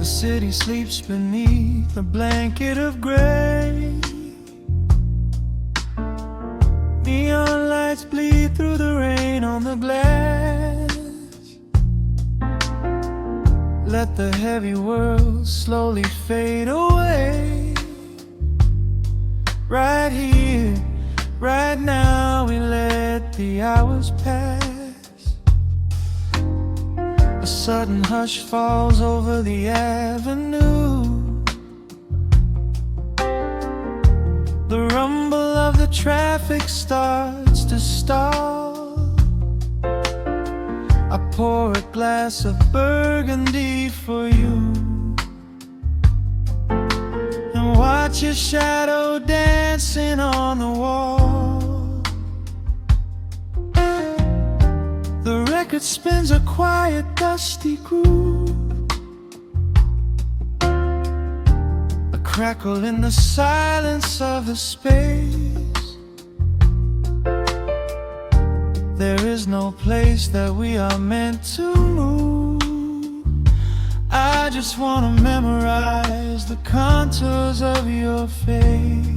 The city sleeps beneath a blanket of gray. Neon lights bleed through the rain on the glass. Let the heavy world slowly fade away. Right here, right now, we let the hours pass. A sudden hush falls over the avenue. The rumble of the traffic starts to stall. I pour a glass of burgundy for you, and watch your shadow dancing on the wall. The record spins a quiet, dusty groove. Crackle in the silence of the space. There is no place that we are meant to move. I just wanna memorize the contours of your face.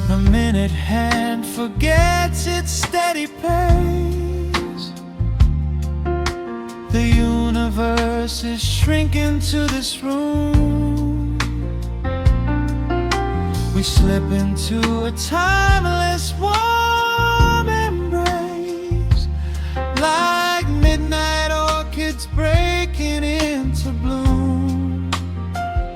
The minute hand forgets its steady pace. The universe is shrinking to this room. We slip into a timeless warm embrace, like midnight orchids breaking into bloom.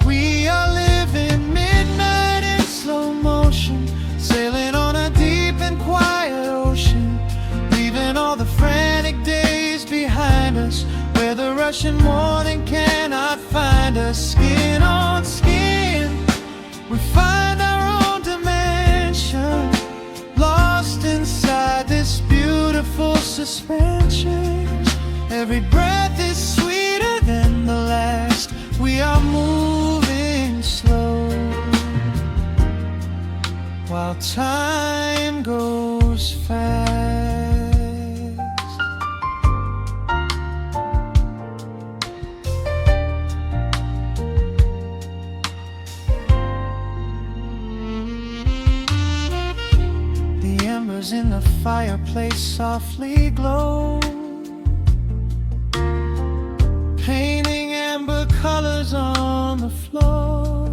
We are living midnight in slow motion, sailing on a deep and quiet ocean, leaving all the frantic days behind us, where the rushing morning cannot find us. Skin on skin, we find our own dimension, lost inside this beautiful suspension. Every breath is sweeter than the last. We are moving slow, while time goes fast. In the fireplace softly glow, painting amber colors on the floor.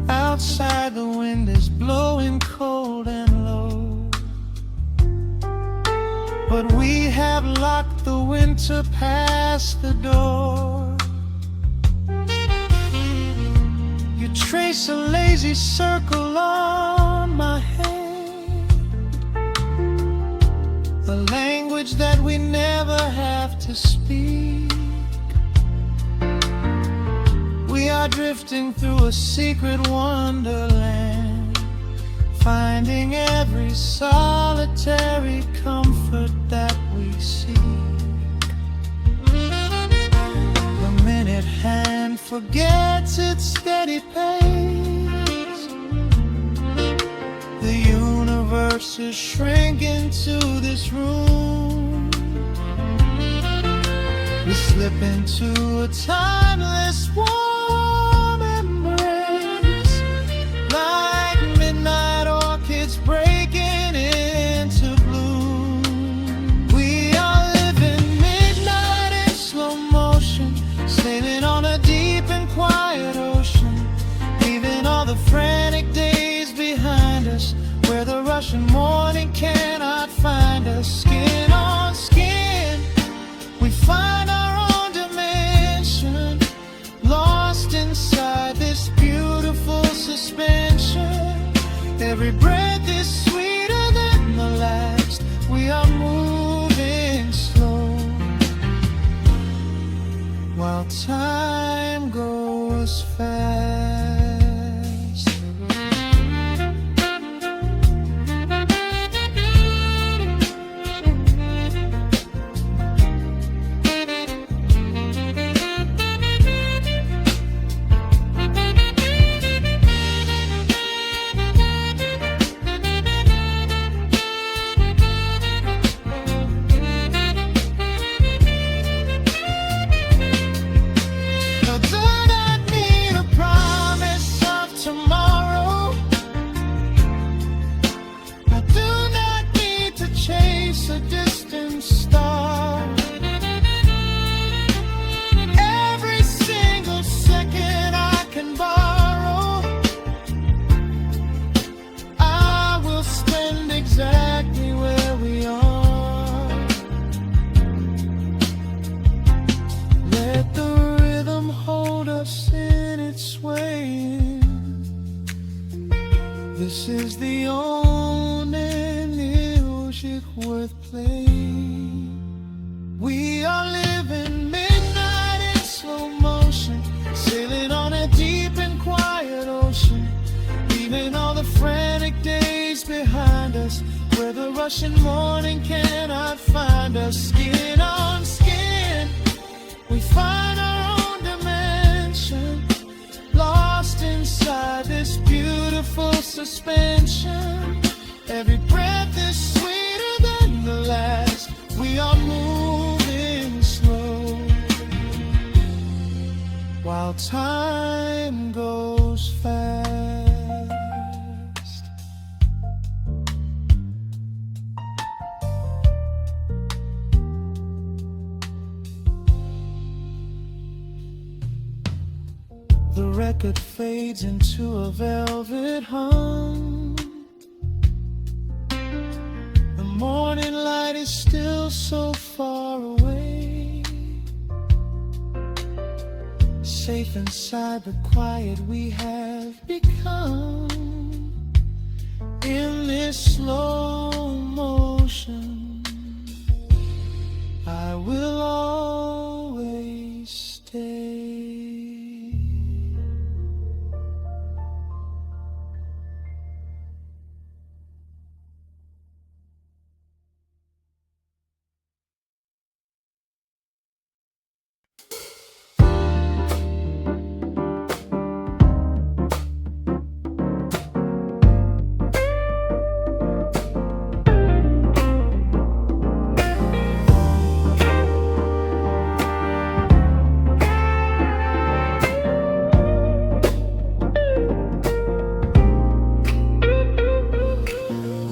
Outside the wind is blowing cold and low, but we have locked the winter past the door. You trace a lazy circle on my hand, a language that we never have to speak. We are drifting through a secret wonderland, finding every solitary comfort that we seek. The minute hand forgets its steady pace. The universe is shrinking to this room. We slip into a timeless warm embrace, like midnight orchids breaking into bloom. We are living midnight in slow motion, sailing on a deep and quiet ocean, leaving all the frantic days behind us, where the rushing morning cannot find us. Skin on skin, we find our own dimension, lost inside this beautiful suspension. Every breath is sweeter than the last. We are moving slow, while time goes fast. We are living midnight in slow motion, sailing on a deep and quiet ocean, leaving all the frantic days behind us, where the rushing morning cannot find us. Skin on skin, we find our own dimension, lost inside this beautiful suspension. Every breath is sweeter than the last. We are moving slow, while time goes fast. The record fades into a velvet hum. The morning light is still so far away, safe inside the quiet we have become. In this slow motion, I will always stay.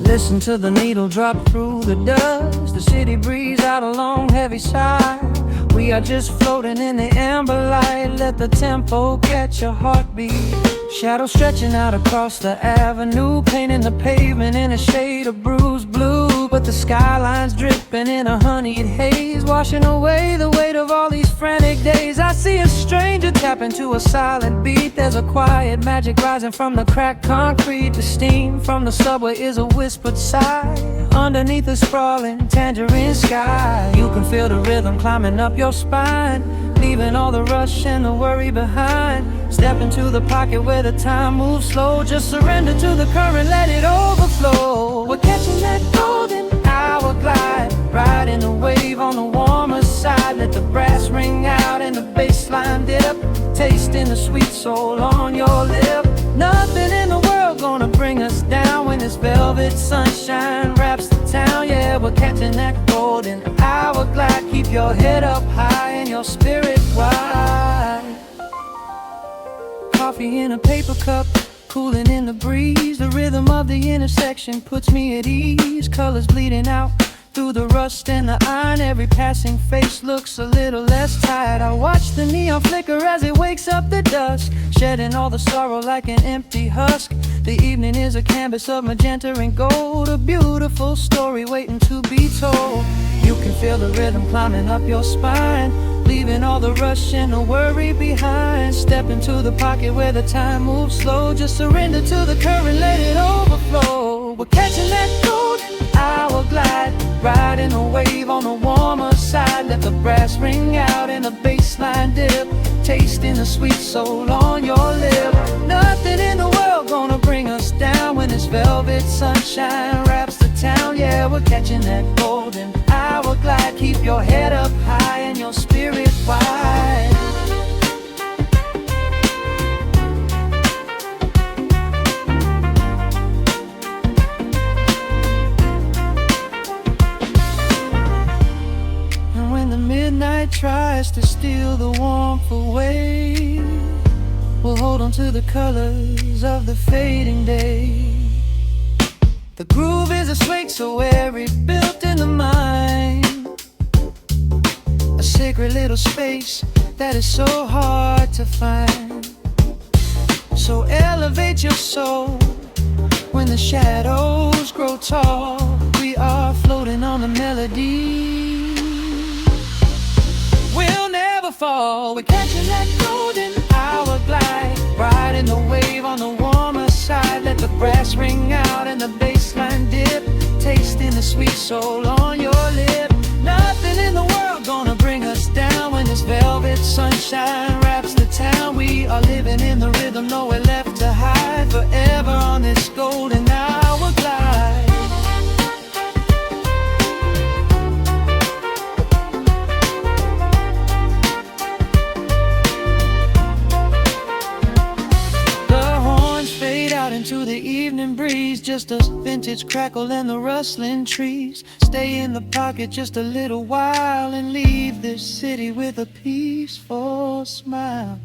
Listen to the needle drop through the dust. The city breeze out a long heavy sigh. We are just floating in the amber light. Let the tempo catch your heartbeat. Shadows stretching out across the avenue, painting the pavement in a shade of bruised blue. But the skyline's dripping in a honeyed haze, washing away the weight of all these frantic days. I see a stranger tap into a silent beat. There's a quiet magic rising from the cracked concrete. The steam from the subway is a whispered sigh underneath the sprawling tangerine sky. You can feel the rhythm climbing up your spine, leaving all the rush and the worry behind. Step into the pocket where the time moves slow. Just surrender to the current, let it overflow. We're catching that golden hour glide, riding the wave on the warmer side. Let the brass ring out and the bass line dip, tasting the sweet soul on your lip. Nothing in the world gonna bring us down when this velvet sunshine wraps the town. Yeah, we're catching that golden hour glide. Keep your head up high and your spirit wide. Coffee in a paper cup, cooling in the breeze. The rhythm of the intersection puts me at ease. Colors bleeding out through the rust and the iron. Every passing face looks a little less tired. I watch the neon flicker as it wakes up the dusk, shedding all the sorrow like an empty husk. The evening is a canvas of magenta and gold, a beautiful story waiting to be told. You can feel the rhythm climbing up your spine, leaving all the rush and the worry behind. Step into the pocket where the time moves slow. Just surrender to the current, let it overflow. We're catching that golden hour glide, riding a wave on the warmer side. Let the brass ring out and the bass line dip, tasting the sweet soul on your lip. Nothing in the world gonna bring us down when this velvet sunshine wraps the town. Yeah, we're catching that golden hour glide. Keep your head up high and your spirit wide. And when the midnight tries to steal the warmth away, we'll hold on to the colors of the fading day. The groove is a swing so airy, built in the mind, a sacred little space that is so hard to find. So elevate your soul when the shadows grow tall. We are floating on the melody, we'll never fall. We're catching that golden hour glide, riding the wave on the warmer side. Let the brass ring out and the bass line dip, tasting the sweet soul on your lip. Nothing in the world sunshine wraps the town. We are living in the rhythm, nowhere left to hide. Forever on this golden hour glide. Into the evening breeze, just a vintage crackle and the rustling trees. Stay in the pocket just a little while and leave this city with a peaceful smile.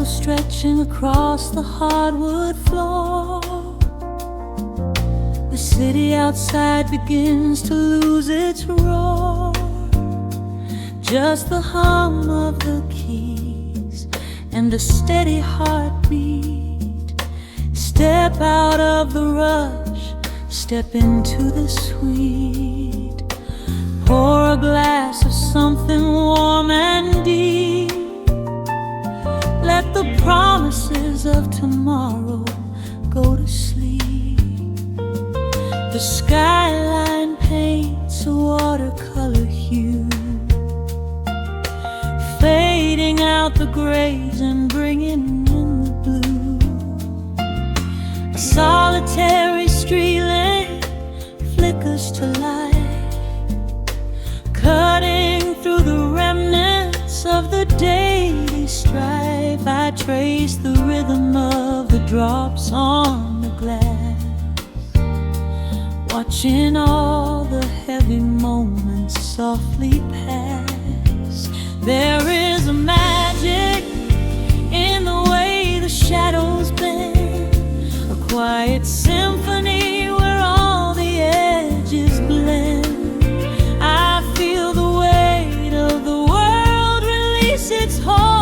Stretching across the hardwood floor, the city outside begins to lose its roar. Just the hum of the keys and a steady heartbeat. Step out of the rush, step into the sweet. Pour a glass of something warm and deep. Let the promises of tomorrow go to sleep. The skyline paints a watercolor hue, fading out the grays and bringing in the blue. A solitary street lamp flickers to light, cutting through the remnants of the daily strife. I trace the rhythm of the drops on the glass, watching all the heavy moments softly pass. There is a magic in the way the shadows bend, a quiet symphony where all the edges blend. I feel the weight of the world release its hold,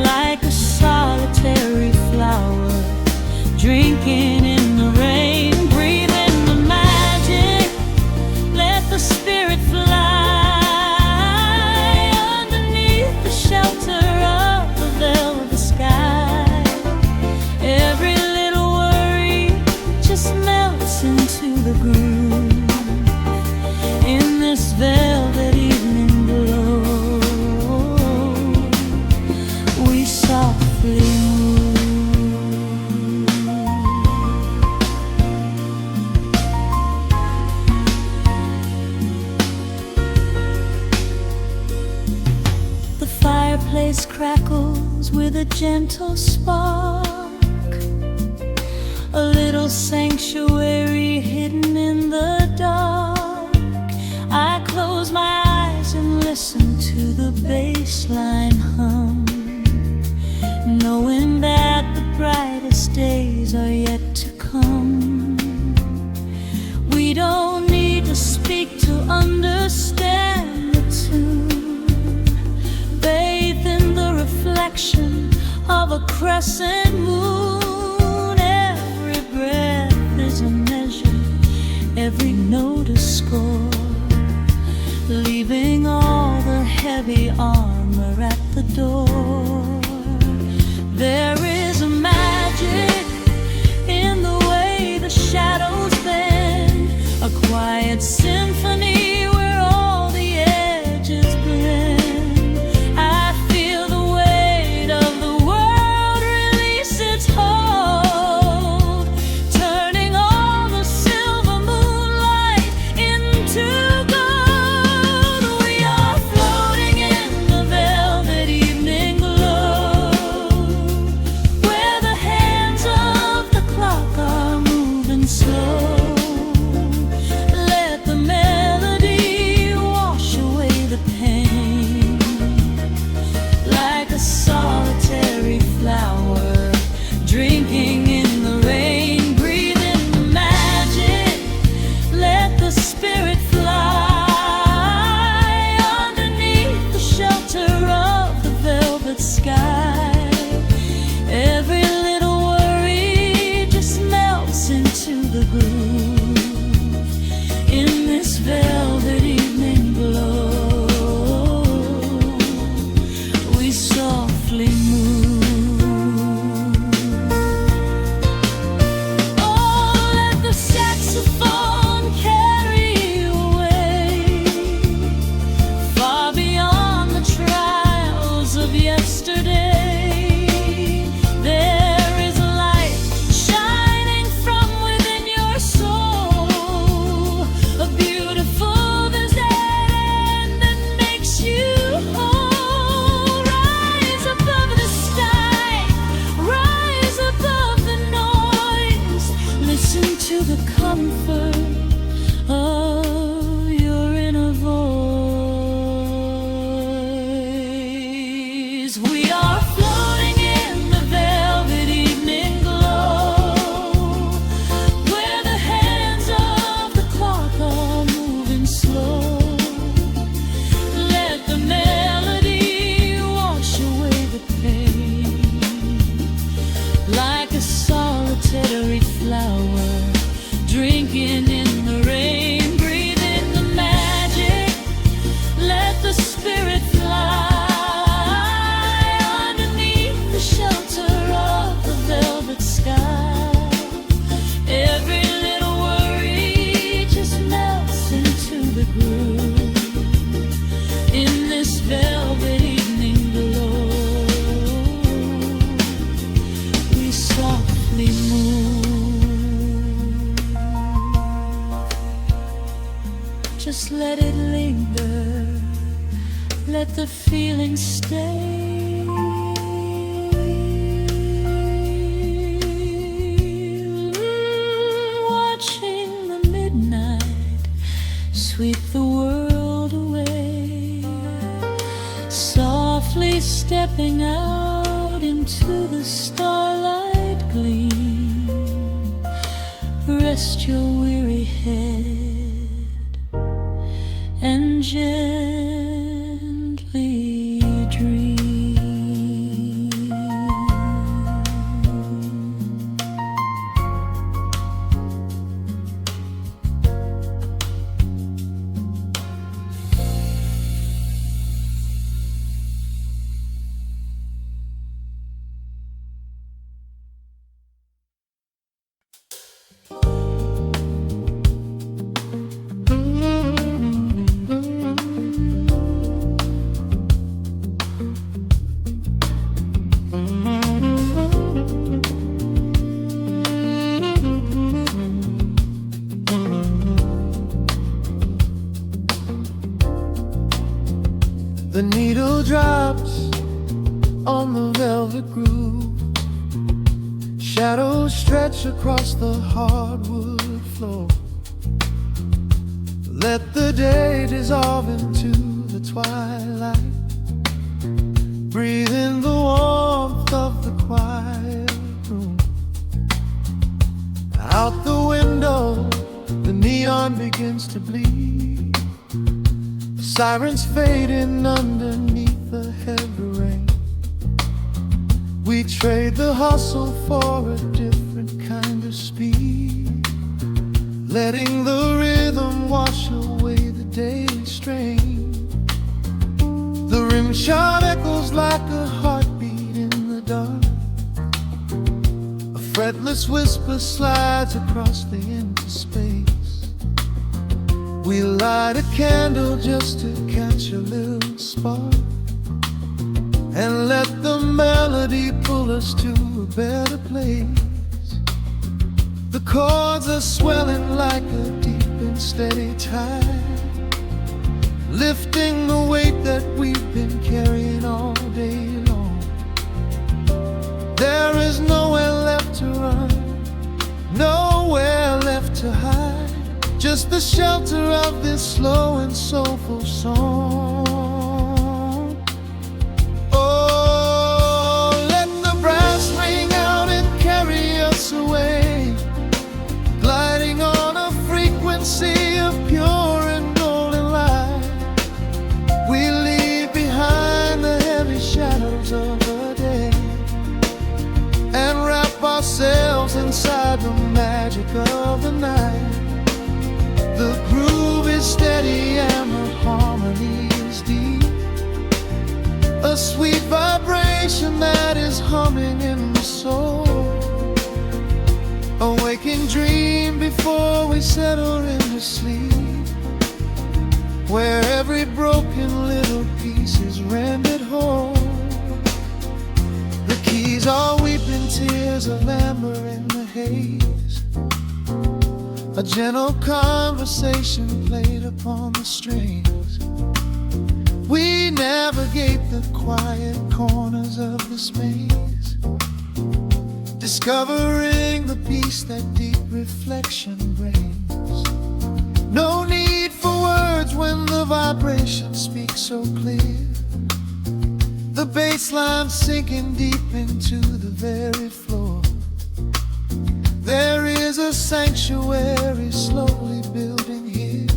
like a solitary flower, drinking in the rain, breathing the magic. Let the spirit fly underneath the shelter of the velvet sky. Every little worry just melts into the groove in this velvet evening glow. The fireplace crackles with a gentle spark, a little sanctuary hidden in the dark. I close my eyes and listen to the bass line hum, knowing that the brightest days are yet to come. We don't need to speak to understand the tune, bathed in the reflection of a crescent moon. Every breath is a measure, every note a score, leaving all the heavy armor at the door. There is a magic in the way the shadows bend, a quiet symphony where all the edges blend. I feel the weight of the world release its hold, turning all the silver moonlight into gold. We are floating in the velvet evening glow. like a solitary flower, drinking in the rain, breathe in the magic, let the spirit fly underneath the shelter of the velvet sky. Every little worry just melts into the groove in this velvet evening glow. We softly move, just let it linger, let the feeling stay. Watching the midnight sweep the world away, softly stepping out into the starlight gleam. Rest your weary head and gently dream. The needle drops on the velvet groove, shadows stretch across the hardwood floor. Let the day dissolve into the twilight, breathe in the warmth of the quiet room. Out the window, the neon begins to bleed, sirens fading underneath the heavy rain. We trade the hustle for a different kind of speed, letting the rhythm wash away the daily strain. The rim shot echoes like a heartbeat in the dark, a fretless whisper slides across the empty space. We light a candle just to catch a little spark, and let the melody pull us to a better place. The chords are swelling like a deep and steady tide, lifting the weight that we've been carrying all day long. There is nowhere left to run, nowhere left to hide, just the shelter of this slow and soulful song. Oh, let the brass ring out and carry us away, gliding on a frequency of pure and golden light. We leave behind the heavy shadows of the day and wrap ourselves inside the magic of the night. The groove is steady and the harmony is deep, a sweet vibration that is humming in the soul. A waking dream before we settle into sleep, where every broken little piece is rendered whole. The keys are weeping tears of amber in the haze, a gentle conversation played upon the strings. We navigate the quiet corners of this maze, discovering the peace that deep reflection brings. No need for words when the vibration speaks so clear, the bass line sinking deep into the very floor. There is a sanctuary slowly building here,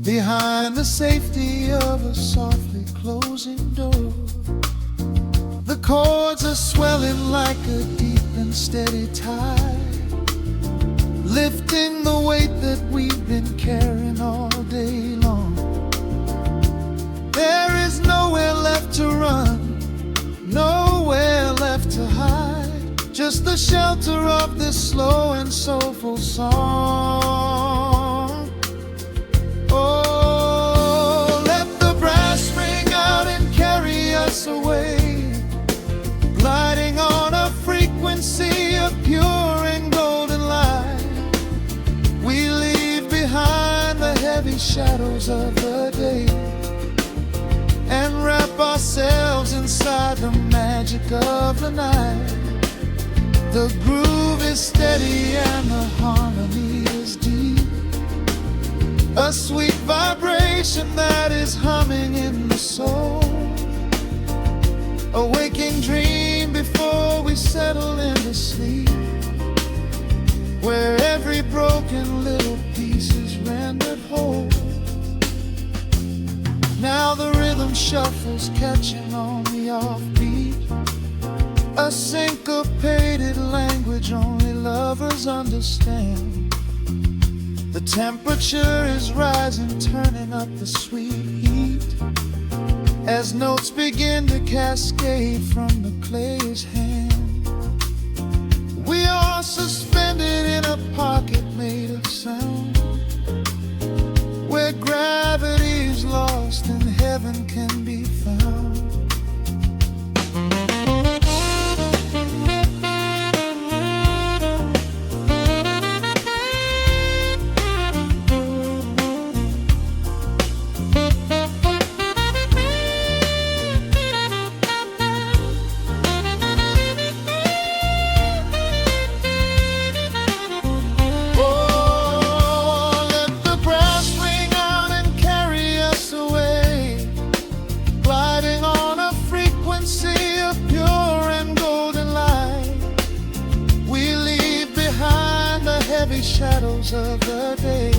behind the safety of a softly closing door. The chords are swelling like steady tide, lifting the weight that we've been carrying all day long. There is nowhere left to run, nowhere left to hide, just the shelter of this slow and soulful song. Oh, let the brass ring out and carry us away, gliding on a frequency of pure and golden light. We leave behind the heavy shadows of the day and wrap ourselves inside the magic of the night. The groove is steady and the harmony is deep, a sweet vibration that is humming in the soul, a waking dream before we settle into sleep, where every broken little piece is rendered whole. Now the rhythm shuffles, catching on the offbeat, a syncopated language only lovers understand. The temperature is rising, turning up the sweet heat, as notes begin to cascade from the clay's hand. We are suspended in a pocket made of sound, where gravity is lost and heaven can be found. Shadows of the day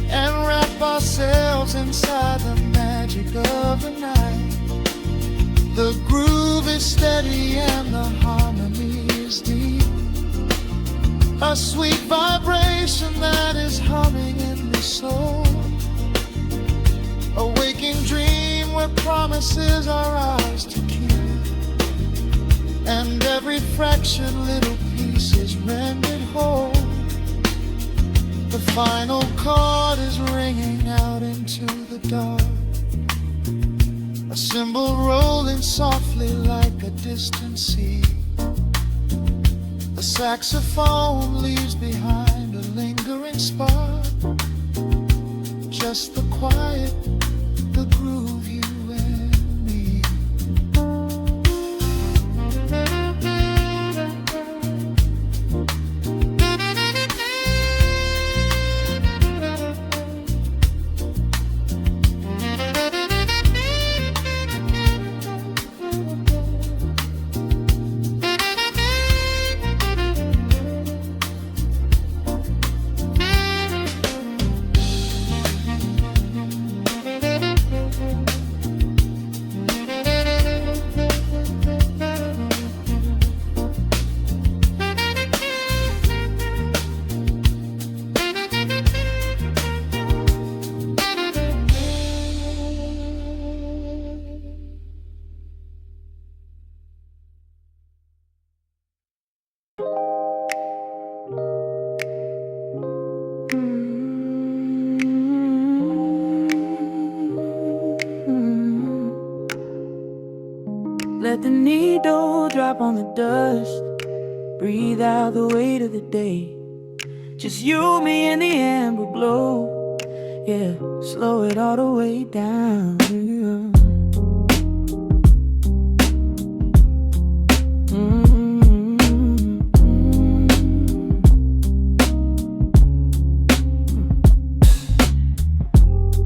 and wrap ourselves inside the magic of the night. The groove is steady and the harmony is deep, a sweet vibration that is humming in the soul, a waking dream where promises are ours to keep, and every fractured little piece is rendered whole. The final chord is ringing out into the dark, a cymbal rolling softly like a distant sea. The saxophone leaves behind a lingering spark, just the quiet, the groove, you and me. Let the needle drop on the dust, breathe out the weight of the day. Just you, me, and the amber glow. Yeah, slow it all the way down.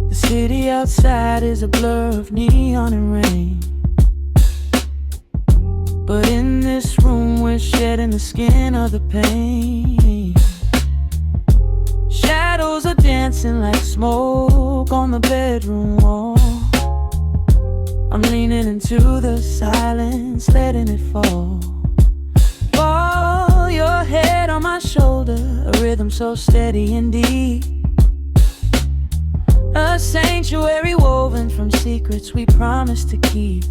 The city outside is a blur of neon and rain, but in this room we're shedding the skin of the pain. Shadows are dancing like smoke on the bedroom wall. I'm leaning into the silence, letting it fall. Fall shoulder, a rhythm so steady and deep. A sanctuary woven from secrets we promised to keep.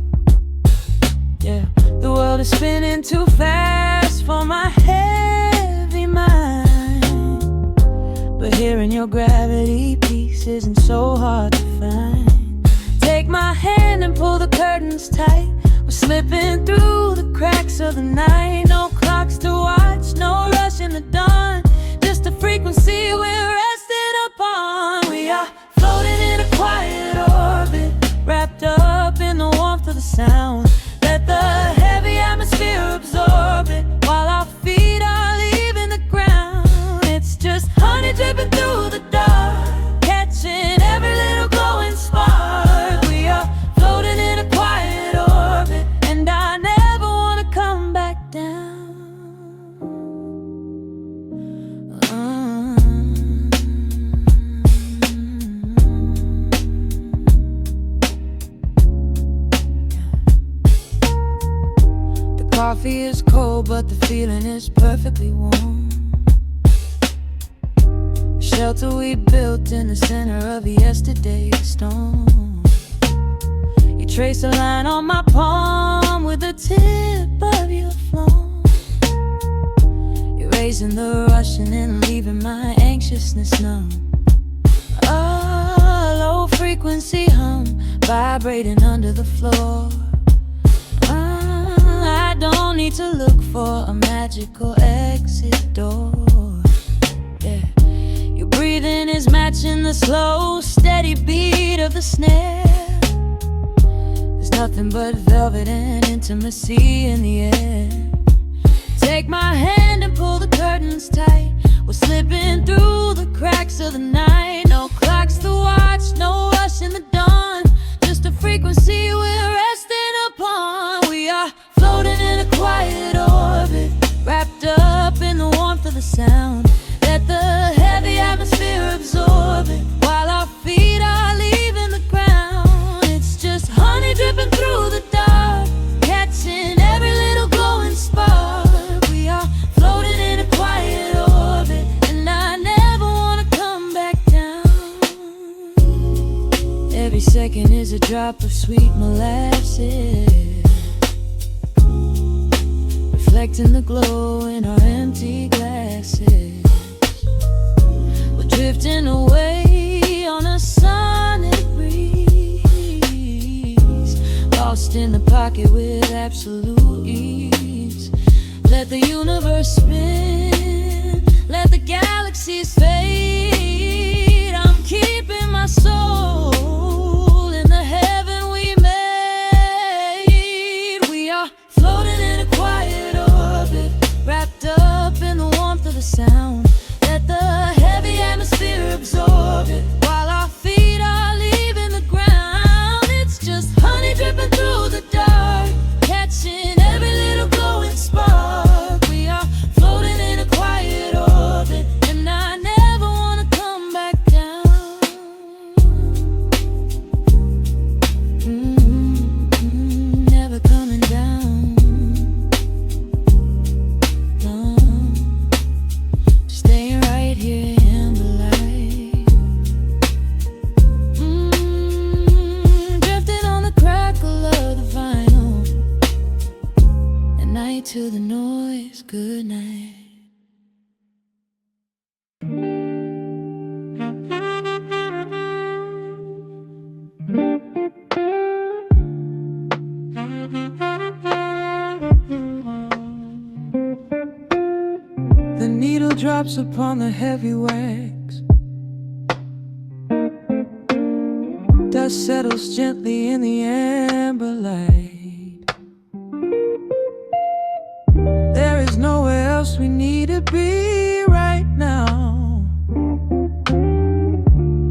Yeah, the world is spinning too fast for my heavy mind, but hearing your gravity piece isn't so hard to find. Take my hand and pull the curtains tight. We're slipping through the cracks of the night. No clocks to watch, no rush in the dawn, just a frequency we're resting upon. We are floating in a quiet orbit, wrapped up in the warmth of the sound. Let the heavy atmosphere absorb it, while our feet are leaving the ground. It's just honey dripping through the dark, catching every little glowing spark. We are floating in a quiet orbit, and I never want to come back down. Coffee is cold, but the feeling is perfectly warm. Shelter we built in the center of yesterday's storm. You trace a line on my palm with the tip of your phone, erasing the rushing and leaving my anxiousness numb. A low frequency hum vibrating under the floor. I don't need to look for a magical exit door. Yeah, your breathing is matching the slow, steady beat of the snare. There's nothing but velvet and intimacy in the air. Take my hand and pull the curtains tight. We're slipping through the cracks of the night. No clocks to watch, no rush in the dawn, just a frequency we're resting upon. We are floating in a quiet orbit, wrapped up in the warmth of the sound. Let the heavy atmosphere absorb it, while our feet are leaving the ground. It's just honey dripping through the dark, catching every little glowing spark. We are floating in a quiet orbit, and I never want to come back down. Every second is a drop of sweet molasses, reflecting the glow in our empty glasses. We're drifting away on a sonic breeze, lost in the pocket with absolute ease. Let the universe spin, let the galaxies fade. I'm keeping my soul in the heaven we made. We are floating in a quiet orbit, wrapped up in the warmth of the sound. Let the heavy atmosphere absorb it, while our feet are leaving the ground. It's just honey dripping through the dark, catching every little glowing spark. We are floating in a quiet orbit, and I never want to come back down. Never coming down. No, just staying right here in the light. Drifting on the crackle of the vinyl. At night to the noise, good night. The needle drops upon the heavy wax. Dust settles gently in the amber light. There is nowhere else we need to be right now.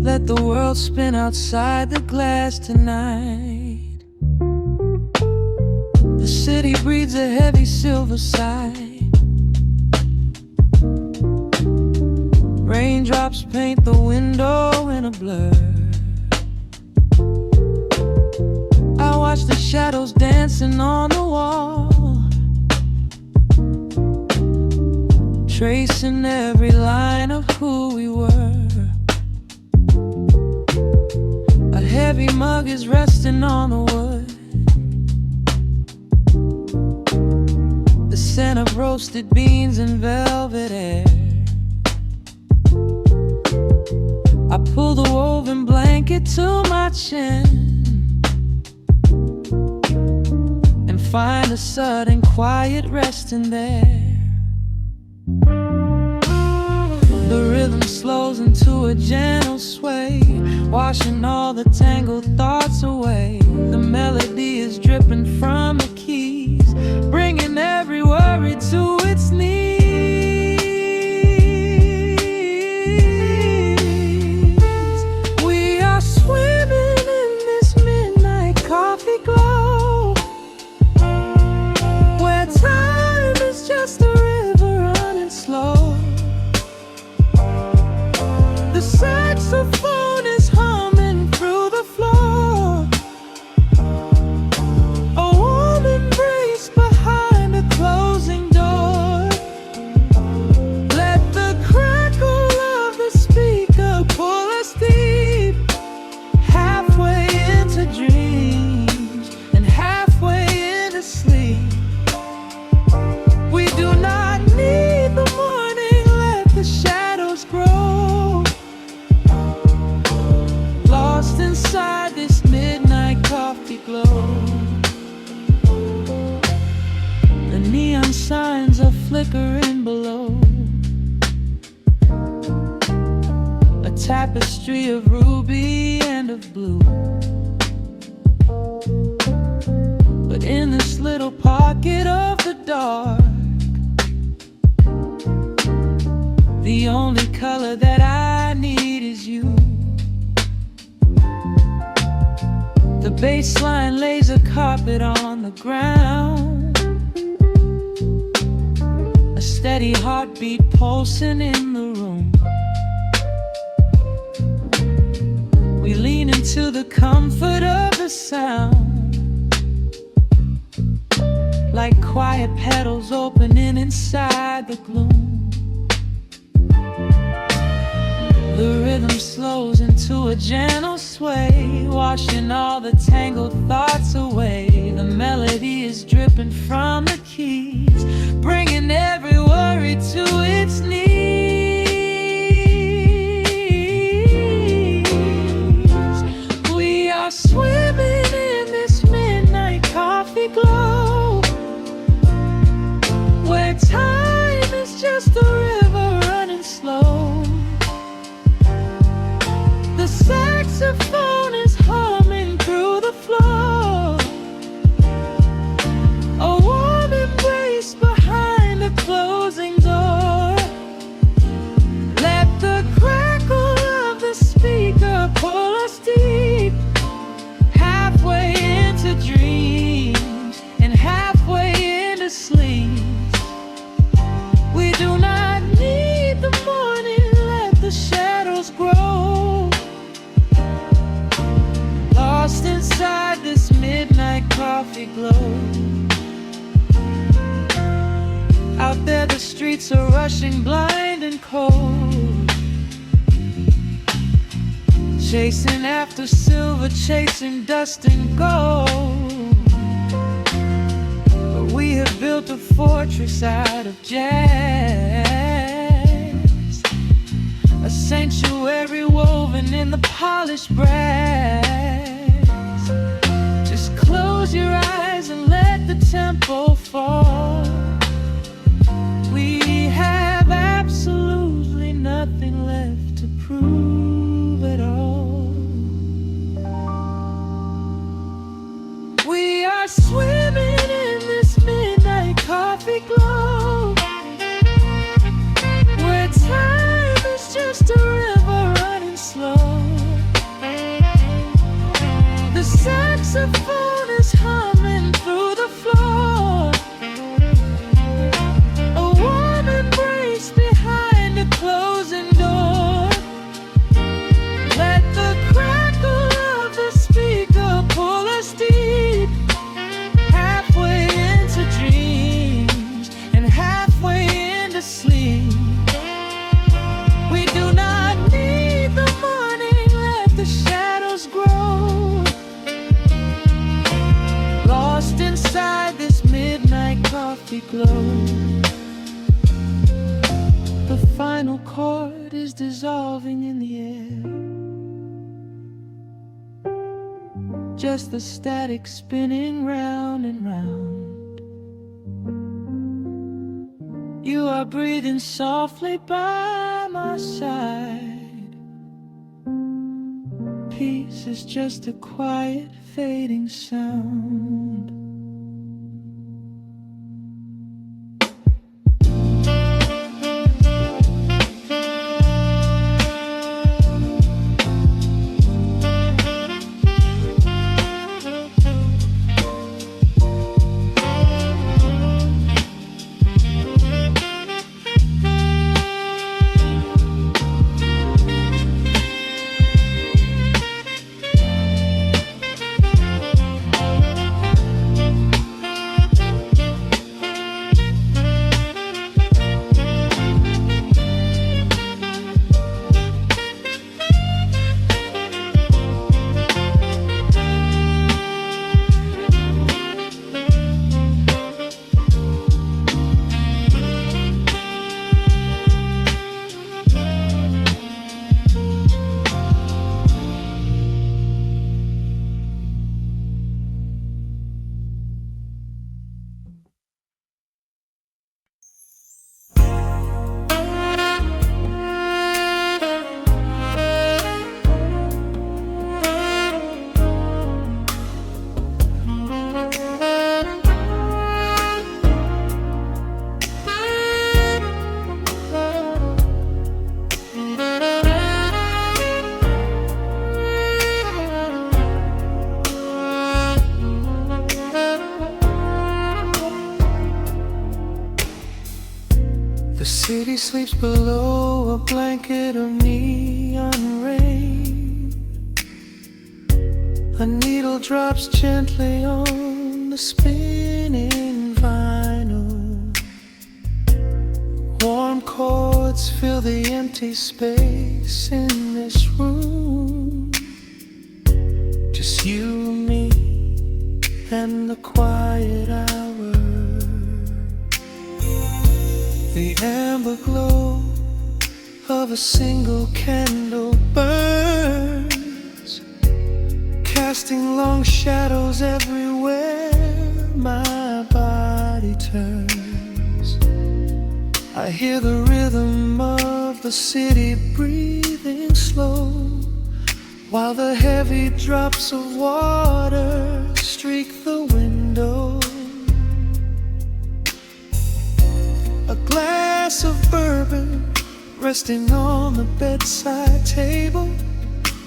Let the world spin outside the glass tonight. The city breathes a heavy silver sigh. Raindrops paint the window in a blur. I watch the shadows dancing on the wall, tracing every line of who we were. A heavy mug is resting on the wood. The scent of roasted beans and velvet air. I pull the woven blanket to my chin and find a sudden quiet resting there. The rhythm slows into a gentle sway, washing all the tangled thoughts away. The melody is dripping from the keys, bringing every worry to its knees. We are swimming in this midnight coffee glow, where time is just a river running slow. The saxophone is humming through the floor. A warm embrace behind a closing door. Let the crackle of the speaker pull us deep, halfway into dreams and halfway into sleep. We do not need the morning, let the shadows grow. Lost inside this midnight coffee glow. The neon signs are flickering below. A tapestry of ruby and of blue. But in this little pocket of the dark, the only color that I need is you. The bass line lays a carpet on the ground, a steady heartbeat pulsing in the room. We lean into the comfort of the sound, like quiet petals opening inside the gloom. The rhythm slows into a gentle sway, washing all the tangled thoughts away. The melody is dripping from the keys, bringing every worry to its knees. We are swimming in this midnight coffee glow, where time is just a river running slow. The saxophone is humming through the floor. A warm embrace behind a closing door. Let the crackle of the speaker pull us deep, halfway into dreams and halfway into sleep. We do not need the morning, let the shadows grow. Lost inside this midnight coffee glow. Out there the streets are rushing blind and cold, chasing after silver, chasing dust and gold. But we have built a fortress out of jazz, a sanctuary woven in the polished brass. Just close your eyes and let the tempo fall. We have absolutely nothing left to prove at all. We are swimming in this midnight coffee glow, where time is just a river running slow. The saxophone is humming through the floor. glow. The final chord is dissolving in the air, just the static spinning round and round. You are breathing softly by my side. Peace is just a quiet fading sound. The city sleeps below a blanket of neon rain. A needle drops gently on the spinning vinyl. Warm chords fill the empty space in this room. Just you and me and the quiet hour. The amber glow of a single candle burns, casting long shadows everywhere my body turns. I hear the rhythm of the city breathing slow, while the heavy drops of water streak the window. A glass of bourbon resting on the bedside table.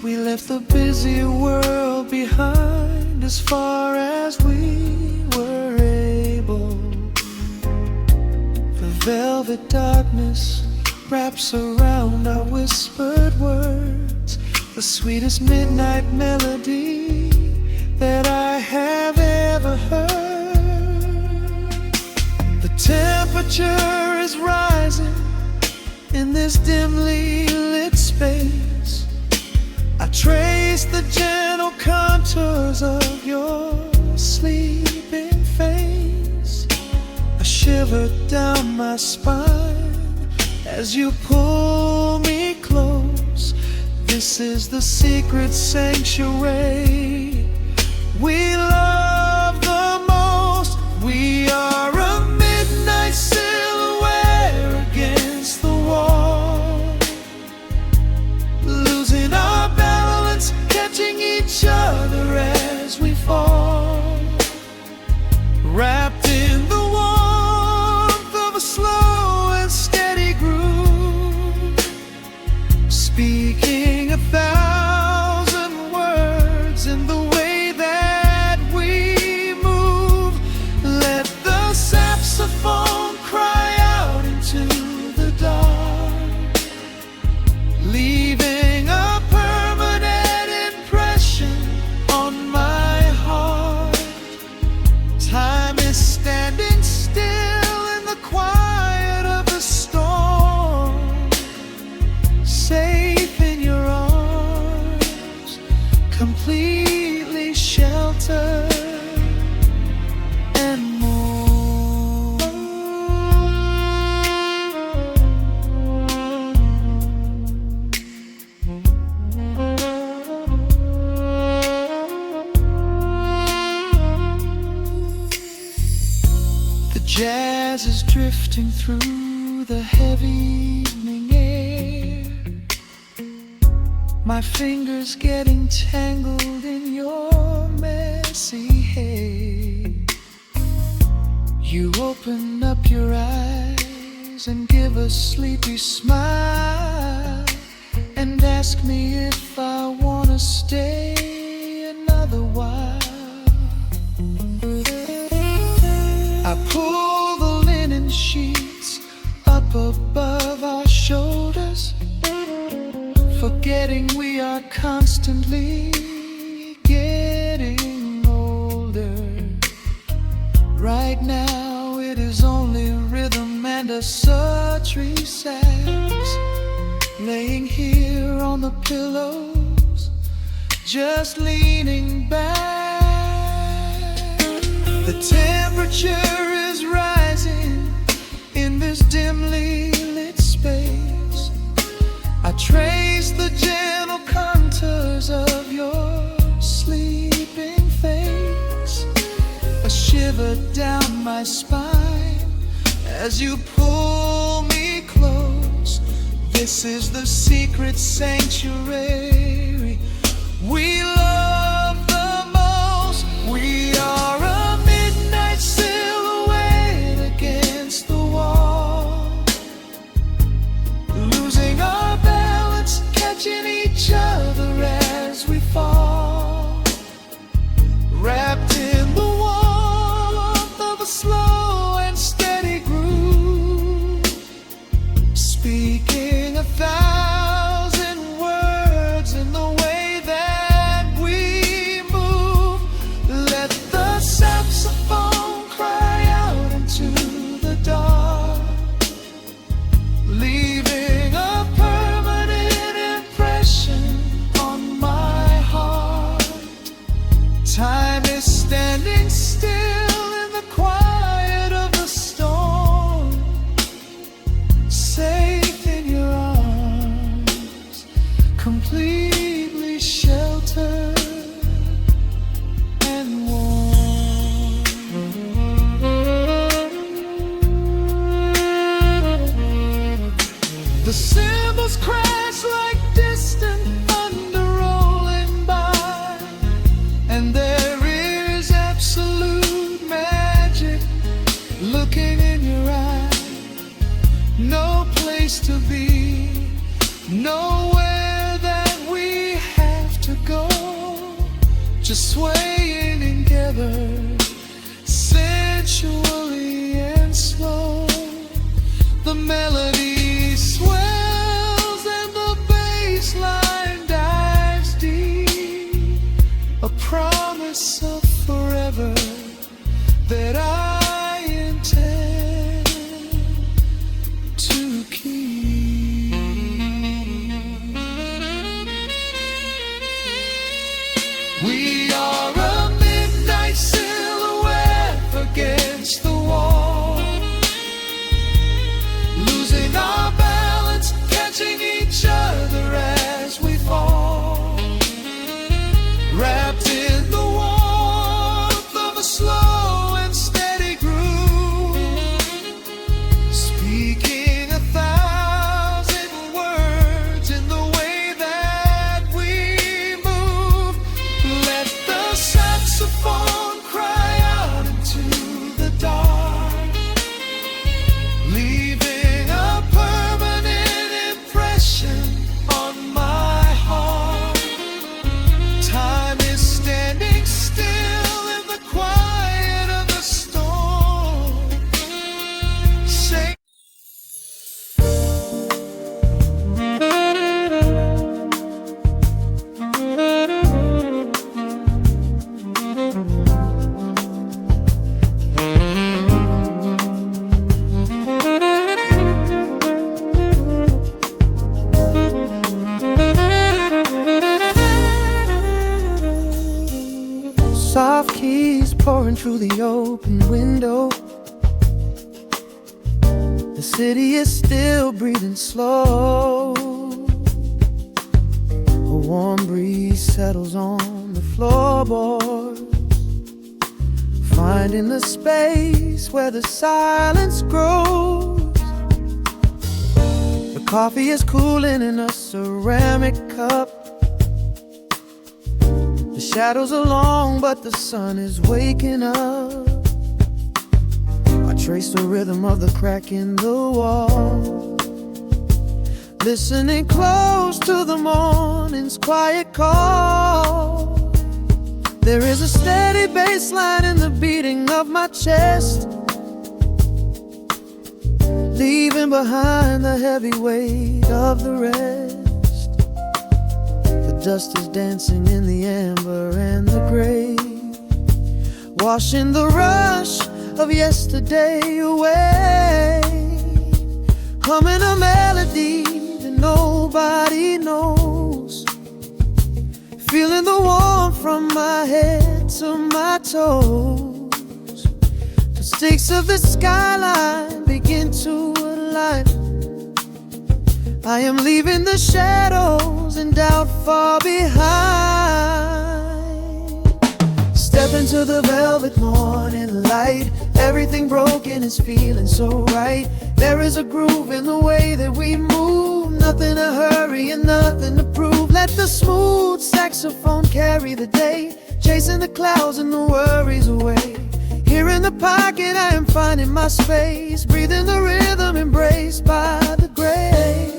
We left the busy world behind as far as we were able. The velvet darkness wraps around our whispered words, the sweetest midnight melody that I have ever heard. The temperature is rising in this dimly lit space. I trace the gentle contours of your sleeping face. A shiver down my spine as you pull me close. This is the secret sanctuary we love the most. We are a midnight silhouette against the wall, losing our balance, catching each other as we fall, wrapped in the warmth of a slow and steady groove, speaking 1,000 words in the way that we Jazz is drifting through the heavy evening air. My fingers getting tangled in your messy hair. You open up your eyes and give a sleepy smile and ask me if I wanna stay another while. I pull the linen sheets up above our shoulders, forgetting we are constantly getting older. Right now it is only rhythm and a sultry sax, laying here on the pillows, just leaning back. The temperature is rising in this dimly lit space. I trace the gentle contours of your sleeping face. A shiver down my spine as you pull me close. This is the secret sanctuary we love the most. We are a midnight silhouette against the wall, losing our balance, catching each other as we fall, wrapped in the warmth of a slow and steady groove, speaking 1,000 words in the way that we move. Let the saxophone cry out into the dark, leaving a permanent impression on my heart. Time is standing still in the quiet of the storm, safe in your arms, completely sheltered and warm. The cymbals crash like distant thunder rolling by, and there is absolute magic looking in your eye. No place to be, nowhere that we have to go, just swaying together, sensually and slow. The melody swells and the bass line dives deep, a promise of forever that I intend to keep. We are a midnight silhouette against the wall, losing our balance, catching each other as we fall, wrapped in the warmth of a slow and steady groove, speaking 1,000 words in the way that we move. Let the saxophone cry out into the dark, leaving a permanent impression on my heart. Time is standing still in the quiet of the storm. Say soft keys pouring through the open window. The city is still breathing slow. A warm breeze settles on the floorboards, finding the space where the silence grows. The coffee is cooling in a ceramic cup. The shadows are long, but the sun is waking up. I trace the rhythm of the crack in the wall, listening close to the morning's quiet call. There is a steady bass line in the beating of my chest, leaving behind the heavy weight of the rest. The dust is dancing in the amber and the gray, washing the rush of yesterday away. Humming a melody that nobody knows, feeling the warmth from my head to my toes. The stakes of the skyline begin to align. I am leaving the shadows and doubt far behind. Step into the velvet morning light. Everything broken is feeling so right. There is a groove in the way that we move. Nothing to hurry and nothing to prove. Let the smooth saxophone carry the day, chasing the clouds and the worries away. Here in the pocket I am finding my space, breathing the rhythm embraced by the grace.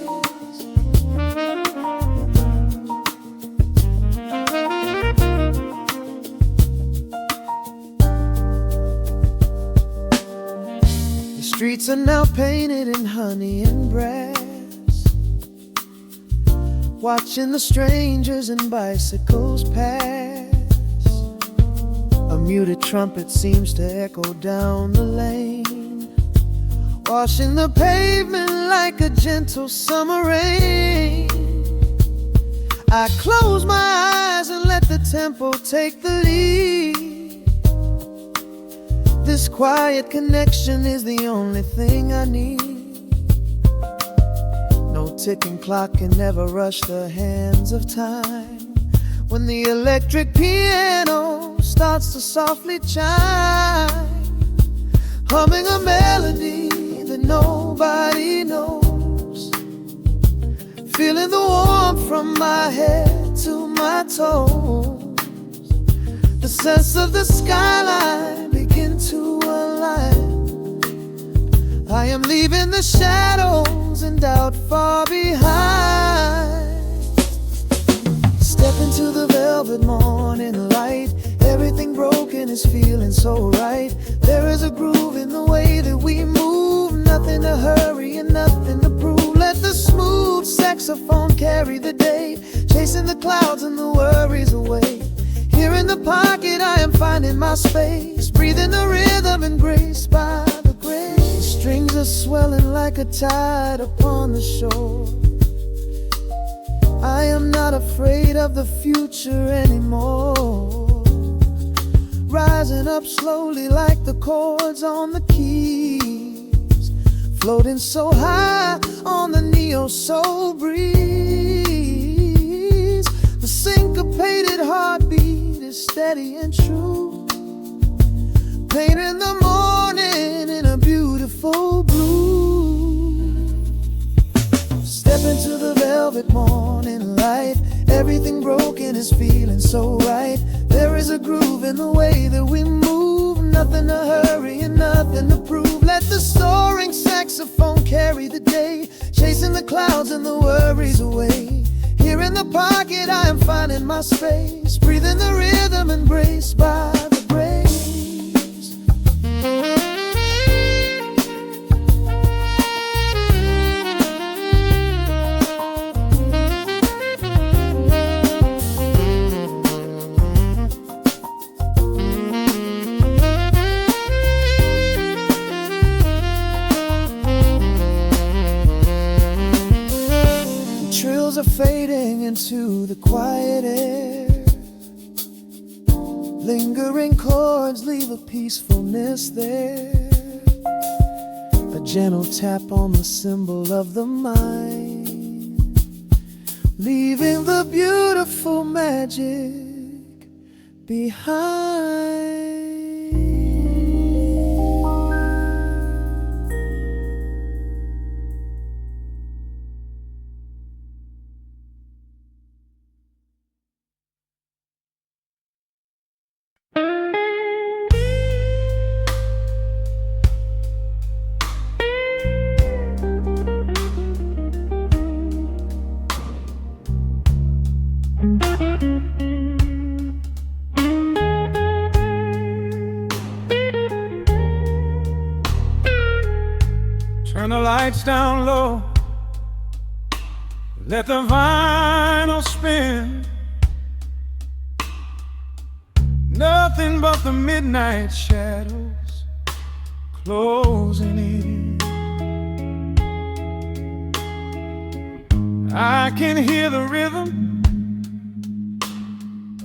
The streets are now painted in honey and brass, watching the strangers and bicycles pass. A muted trumpet seems to echo down the lane, washing the pavement like a gentle summer rain. I close my eyes and let the tempo take the lead. This quiet connection is the only thing I need. No ticking clock can never rush the hands of time. When the electric piano starts to softly chime, humming a melody that nobody knows, feeling the warmth from my head to my toes. The sense of the skyline begin to align. I am leaving the shadows and doubt far behind. Step into the velvet morning light. Everything broken is feeling so right. There is a groove in the way that we move. Nothing to hurry and nothing to prove. Let the smooth saxophone carry the day, chasing the clouds and the worries away. Here in the pocket I am finding my space, breathing the rhythm and grace by the grace. Strings are swelling like a tide upon the shore. I am not afraid of the future anymore. Rising up slowly like the chords on the keys, floating so high on the neo-soul breeze. The syncopated heartbeat is steady and true, painting the morning in a beautiful blue. Step into the velvet morning light. Everything broken is feeling so right. There is a groove in the way that we move. Nothing to hurry and nothing to prove. Let the soaring saxophone carry the day, chasing the clouds and the worries away. Here in the pocket I am finding my space, breathing the rhythm embraced by the grace. Trills are fading into the quiet air. Lingering chords leave a peacefulness there. A gentle tap on the cymbal of the mind, leaving the beautiful magic behind. Turn the lights down low, let the vinyl spin. Nothing but the midnight shadows closing in. I can hear the rhythm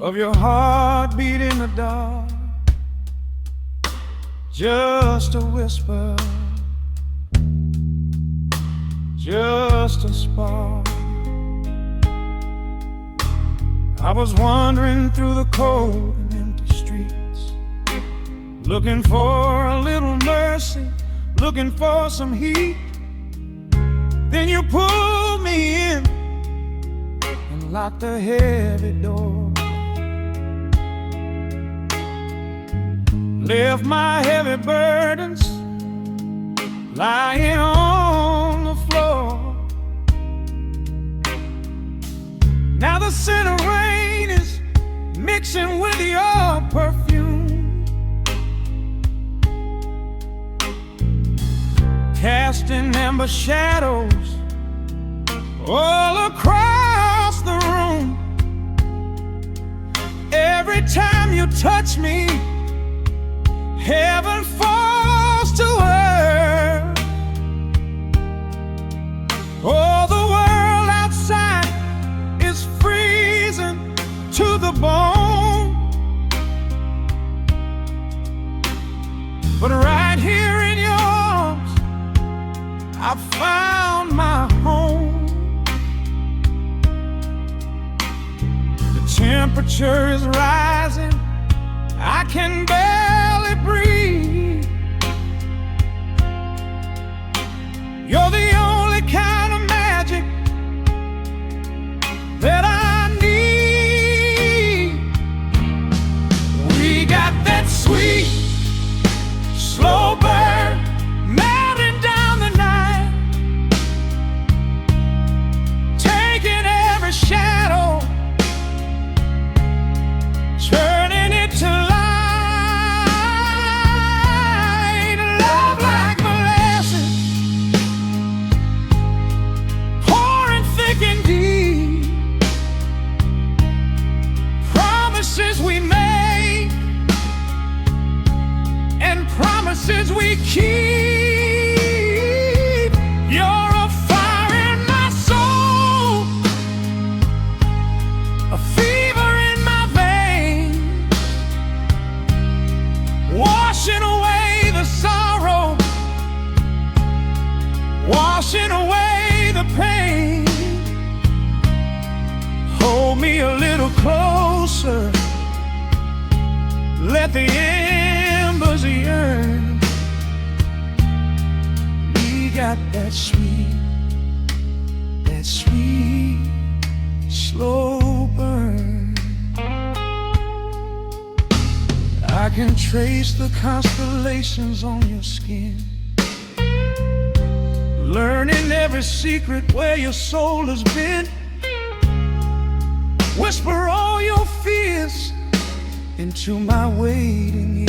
of your heartbeat in the dark, just a whisper, just a spark. I was wandering through the cold and empty streets, looking for a little mercy, looking for some heat. Then you pulled me in and locked the heavy door, left my heavy burdens lying on the floor. Now the scent of rain is mixing with your perfume, casting amber shadows all across the room. Every time you touch me, heaven falls to earth. Oh, the world outside is freezing to the bone, but right here in your arms I found my home. The temperature is rising, I can barely breathe. You're the only kind of magic that I need. We got that sweet, slow burn melting down the night, taking every shadow, turning it to light. Love like molasses, pouring thick and deep. Promises we make and promises we keep. You're a fire in my soul, a fever in my veins, washing away the sorrow, washing away the pain. Hold me a little closer, let the embers yearn. We got that sweet, slow burn. I can trace the constellations on your skin, learning every secret where your soul has been. Whisper all your fears into my waiting ear.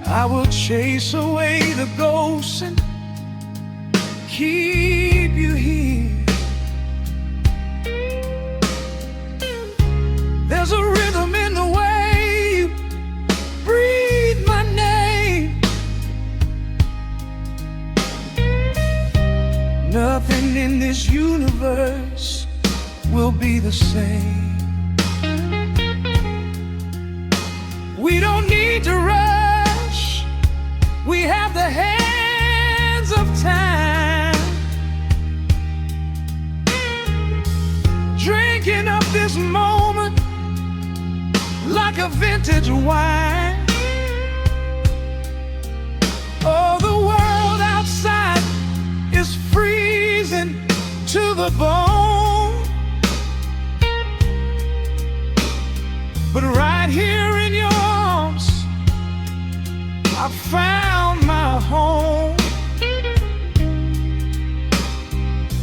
I will chase away the ghosts and keep you here. There's a rhythm in the way you breathe my name. Nothing in this universe will be the same. We don't need to rush, we have the hands of time, drinking up this moment like a vintage wine. Oh, the world outside is freezing to the bone, but right here in your arms I found my home.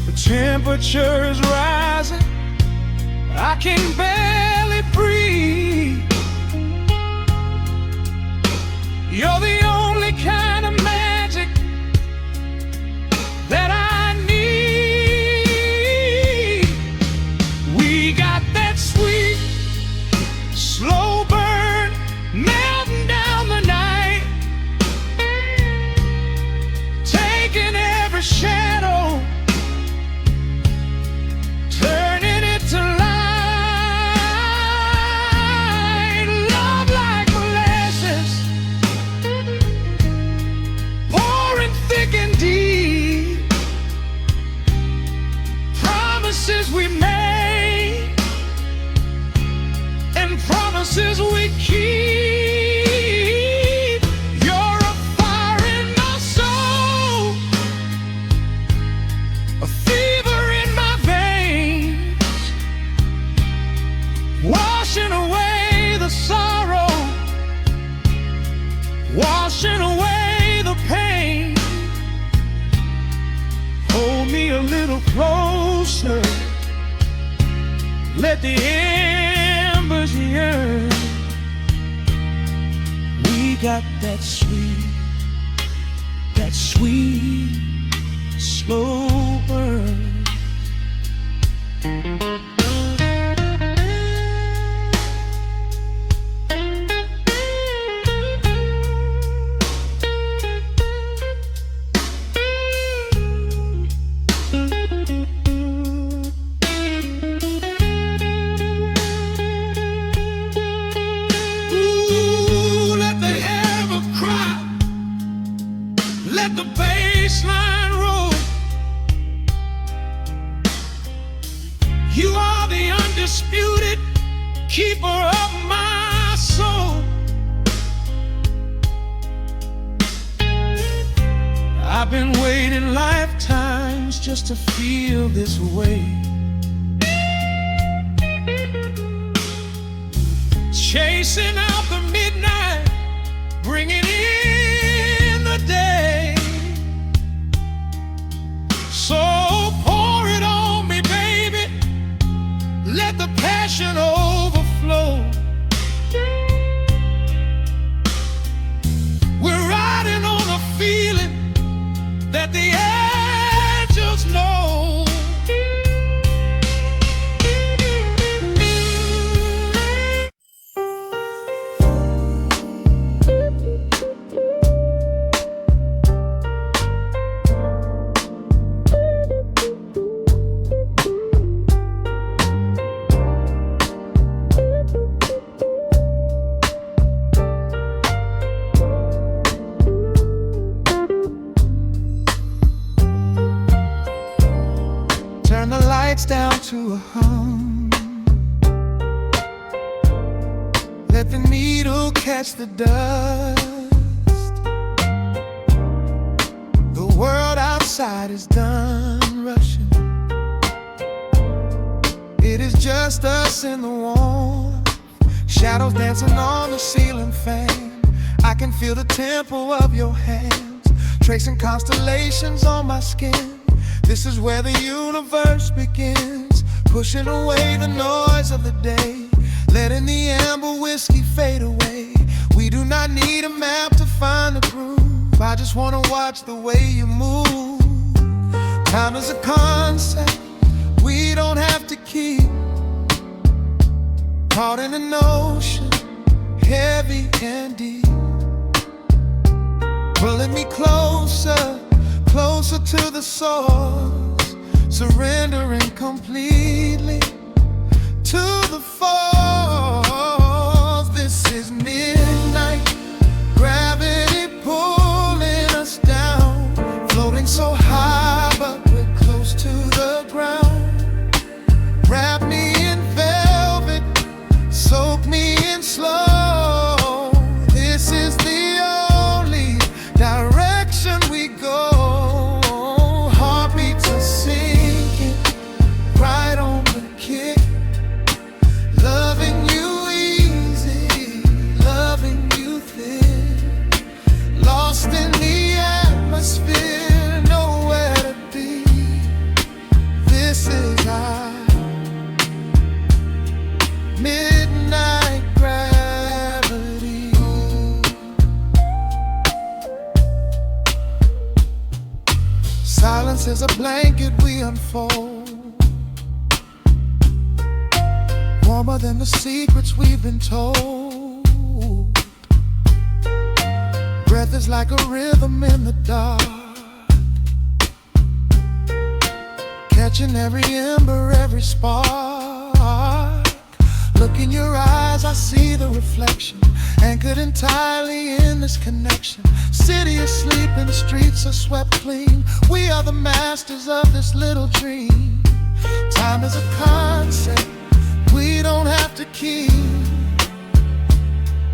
The temperature is rising, I can barely breathe. You're the only kind of man little closer. Let the embers yearn. We got that sweet, slow burn. Let the bass line roll. You are the undisputed keeper of my soul. I've been waiting lifetimes just to feel this way. Chasing out the midnight, bringing in the day. So pour it on me, baby. Let the passion overflow. We're riding on a feeling that the angels know. Turn the lights down to a hum. Let the needle catch the dust. The world outside is done rushing. It is just us in the warmth. Shadows dancing on the ceiling fan. I can feel the tempo of your hands, tracing constellations on my skin. This is where the universe begins, pushing away the noise of the day, letting the amber whiskey fade away. We do not need a map to find the groove. I just wanna watch the way you move. Time is a concept we don't have to keep. Caught in an ocean, heavy and deep, pulling me closer, closer to the source, surrendering completely to the force. This is midnight, gravity pulling us down, floating so high but we're close to the ground. Wrap me in velvet, soak me in slow. This is the only direction we go. Silence is a blanket we unfold, warmer than the secrets we've been told. Breath is like a rhythm in the dark, catching every ember, every spark. Look in your eyes, I see the reflection, anchored entirely in this connection. City asleep and the streets are swept clean. We are the masters of this little dream. Time is a concept we don't have to keep.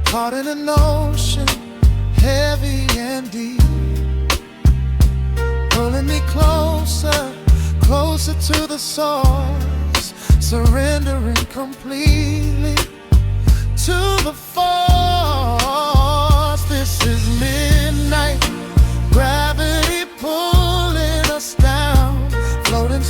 Caught in an ocean, heavy and deep, pulling me closer, closer to the source, surrendering completely to the force. This is midnight, gravity pulling us down, floating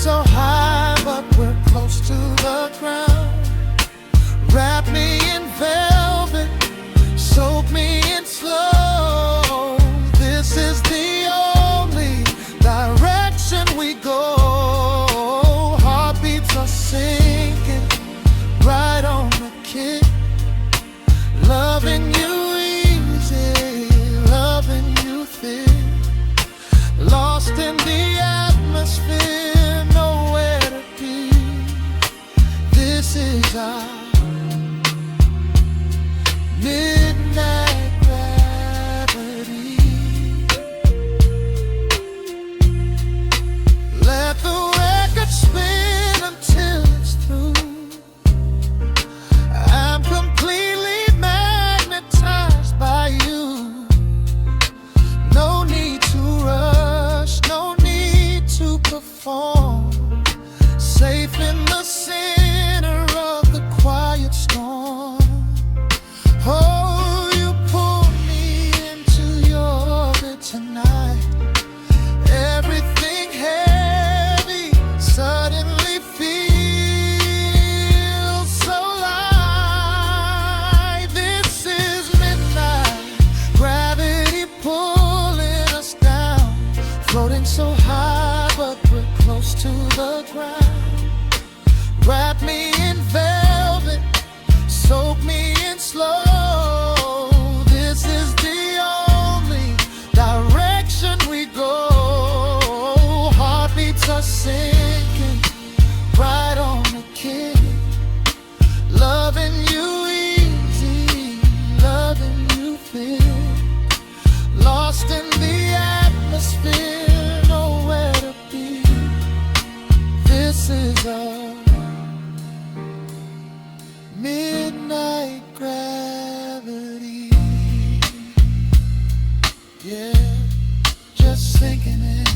ground. Wrap me in velvet, soak me in slow. This is the only direction we go. Heartbeats are sinking right on the kick. Loving you easy, loving you thick. Lost in the atmosphere, nowhere to be. This is our midnight gravity. Yeah, just sinking in.